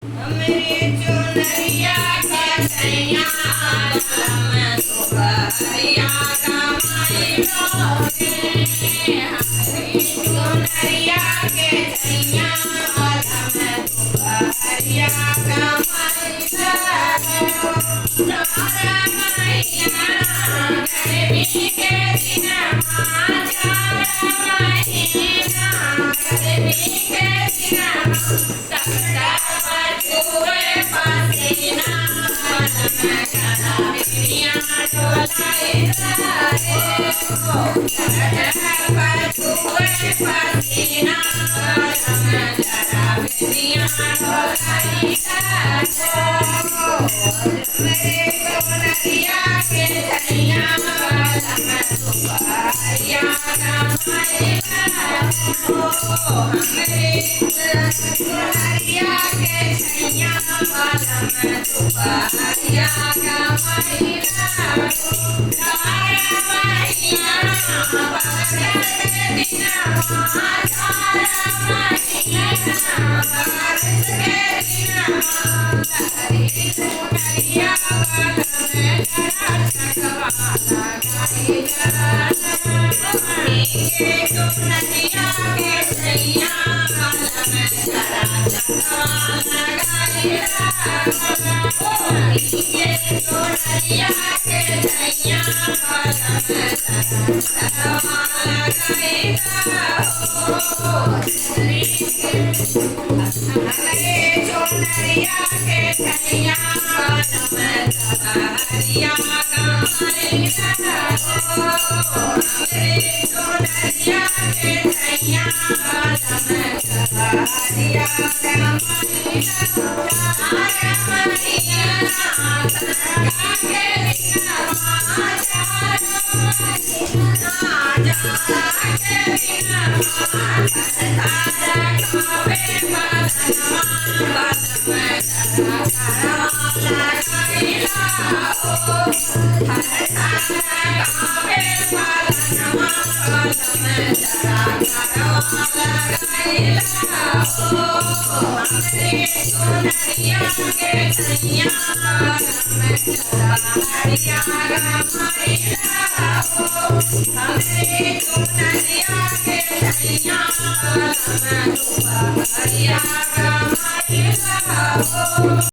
हमरे चुनरिया के सैया मैं सुबरिया कमाई लोगे हमरे चुनरिया के सैया मैं सुबरिया कमाई लोगे तुम्हारा मैया गर्मी के दिन माचा महीना गर्मी के दिन सबका बचुए पसीना मन में गला बिटिया डोलाई रे सबका बचुए पसीना मन में गला बिटिया डोलाई मेरे सोनरिया के धनिया मैं सुबरिया कमाई हमरे सोनरिया के धनिया मैं सुबरिया कमाई तारा मैया बगल बिना तारा मैया बरस के बिना तारी सोनरिया बगल में जरा चकवा लगाई के सोनरिया के सैया बगल में जरा चकवा लगाई के सोनरिया के सैया बगल में जरा चकवा लगाई हमरे सोनरिया के धनिया मैं सुबरिया कमाई हमरे सोनरिया के धनिया मैं सुबरिया कमाई तारा मैया सरका के बिना माचा जाला के बिना तारा कबे बसनमा बस में जरा लगाई लाओ हर तारा कबे बसनमा बस में जरा लगाई लाओ हमरे सोनरिया के धनिया मैं सुबरिया कमाई हमरे सोनरिया के धनिया मैं सुबरिया कमाई